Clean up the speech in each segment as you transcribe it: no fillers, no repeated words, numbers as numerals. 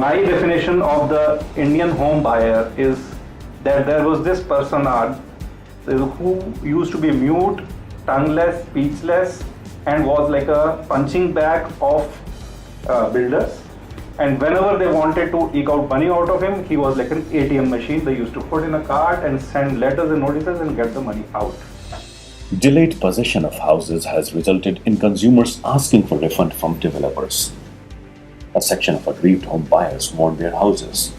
My definition of the Indian home buyer is that there was this persona who used to be mute, tongueless, speechless, and was like a punching bag of builders. And whenever they wanted to eke out money out of him, he was like an ATM machine. They used to put in a cart and send letters and notices and get the money out. Delayed possession of houses has resulted in consumers asking for refund from developers. A section of aggrieved home buyers want their houses.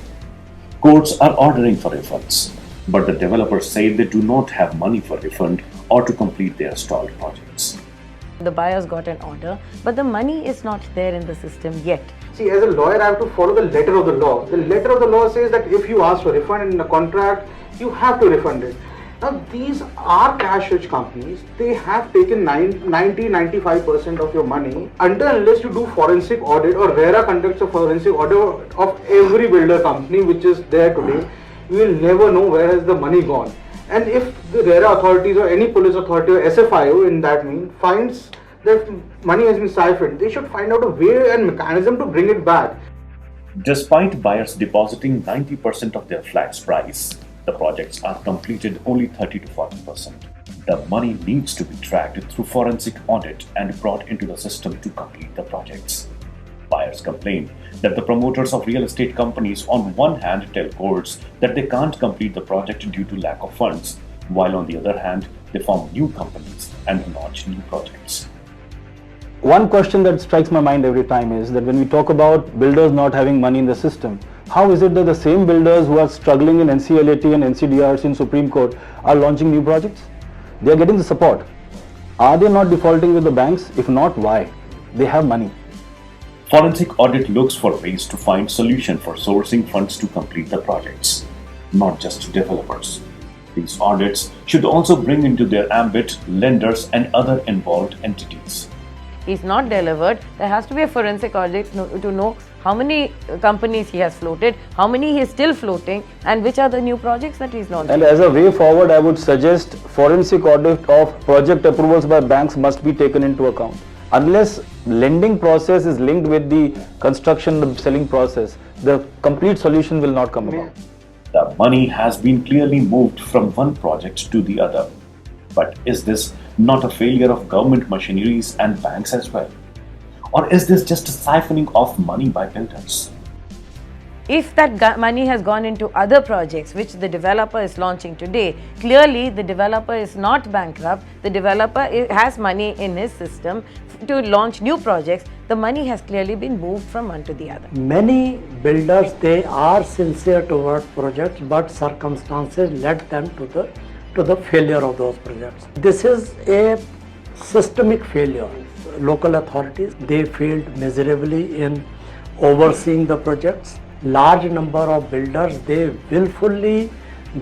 Courts are ordering for refunds, but the developers say they do not have money for refund or to complete their stalled projects. The buyers got an order, but the money is not there in the system yet. See, as a lawyer, I have to follow the letter of the law. The letter of the law says that if you ask for refund in a contract, you have to refund it. Now, these are cash-rich companies. They have taken 90-95% of your money unless you do forensic audit, or RERA conducts a forensic audit of every builder company which is there today. You will never know where has the money gone. And if the RERA authorities or any police authority or SFIO in that mean finds that money has been siphoned, they should find out a way and mechanism to bring it back. Despite buyers depositing 90% of their flat's price, the projects are completed only 30 to 40%. The money needs to be tracked through forensic audit and brought into the system to complete the projects. Buyers complain that the promoters of real estate companies on one hand tell courts that they can't complete the project due to lack of funds, while on the other hand, they form new companies and launch new projects. One question that strikes my mind every time is that when we talk about builders not having money in the system, how is it that the same builders who are struggling in NCLAT and NCDRs in Supreme Court are launching new projects? They are getting the support. Are they not defaulting with the banks? If not, why? They have money. Forensic audit looks for ways to find solution for sourcing funds to complete the projects, not just developers. These audits should also bring into their ambit lenders and other involved entities. He's not delivered. There has to be a forensic audit to know how many companies he has floated, how many he is still floating, and which are the new projects that he's launching. And as a way forward, I would suggest forensic audit of project approvals by banks must be taken into account. Unless lending process is linked with the construction and selling process, the complete solution will not come about. The money has been clearly moved from one project to the other. But is this not a failure of government machineries and banks as well? Or is this just a siphoning of money by builders? If that money has gone into other projects which the developer is launching today, clearly the developer is not bankrupt. The developer has money in his system to launch new projects. The money has clearly been moved from one to the other. Many builders, they are sincere toward projects, but circumstances led them to the failure of those projects. This is a systemic failure. Local authorities, they failed miserably in overseeing the projects. Large number of builders, they willfully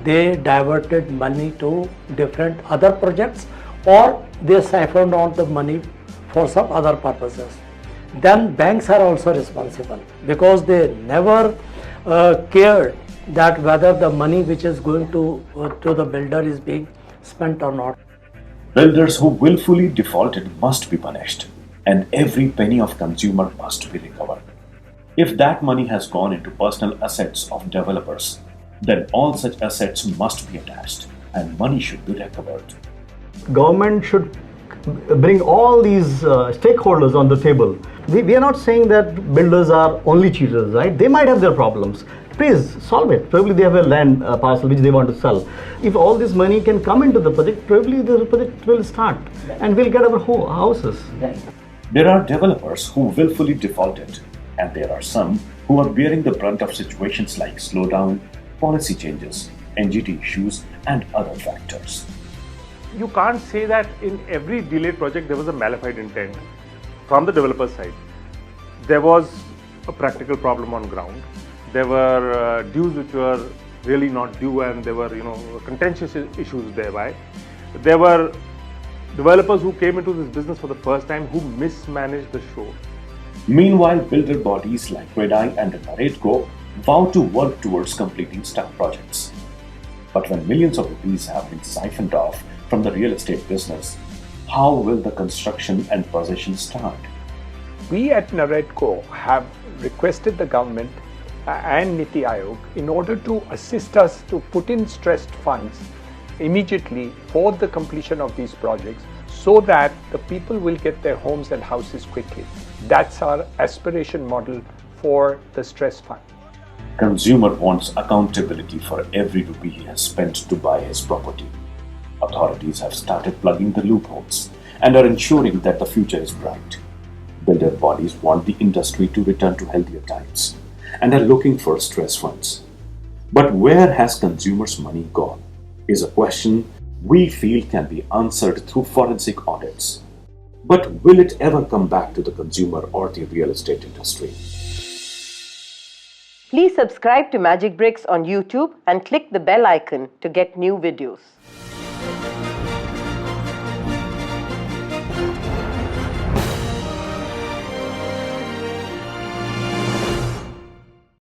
diverted money to different other projects, or they siphoned out the money for some other purposes. Then banks are also responsible because they never cared that whether the money which is going to the builder is being spent or not. Builders who willfully defaulted must be punished, and every penny of consumer must be recovered. If that money has gone into personal assets of developers, then all such assets must be attached and money should be recovered. Government should bring all these stakeholders on the table. We are not saying that builders are only cheaters, right? They might have their problems. Please solve it. Probably they have a land parcel which they want to sell. If all this money can come into the project, probably the project will start and we'll get our houses. There are developers who willfully defaulted, and there are some who are bearing the brunt of situations like slowdown, policy changes, NGT issues, and other factors. You can't say that in every delayed project there was a malified intent from the developer side. There was a practical problem on ground. There were dues which were really not due, and there were contentious issues thereby. There were developers who came into this business for the first time who mismanaged the show. Meanwhile, builder bodies like Redeye and Naredco vow to work towards completing stuck projects. But when millions of rupees have been siphoned off from the real estate business, how will the construction and possession start? We at Naredco have requested the government and Niti Aayog in order to assist us to put in stressed funds immediately for the completion of these projects so that the people will get their homes and houses quickly. That's our aspiration model for the stress fund. Consumer wants accountability for every rupee he has spent to buy his property. Authorities have started plugging the loopholes and are ensuring that the future is bright. Builder bodies want the industry to return to healthier times and are looking for stress funds. But where has consumers' money gone is a question we feel can be answered through forensic audits. But will it ever come back to the consumer or the real estate industry? Please subscribe to Magic Bricks on YouTube and click the bell icon to get new videos.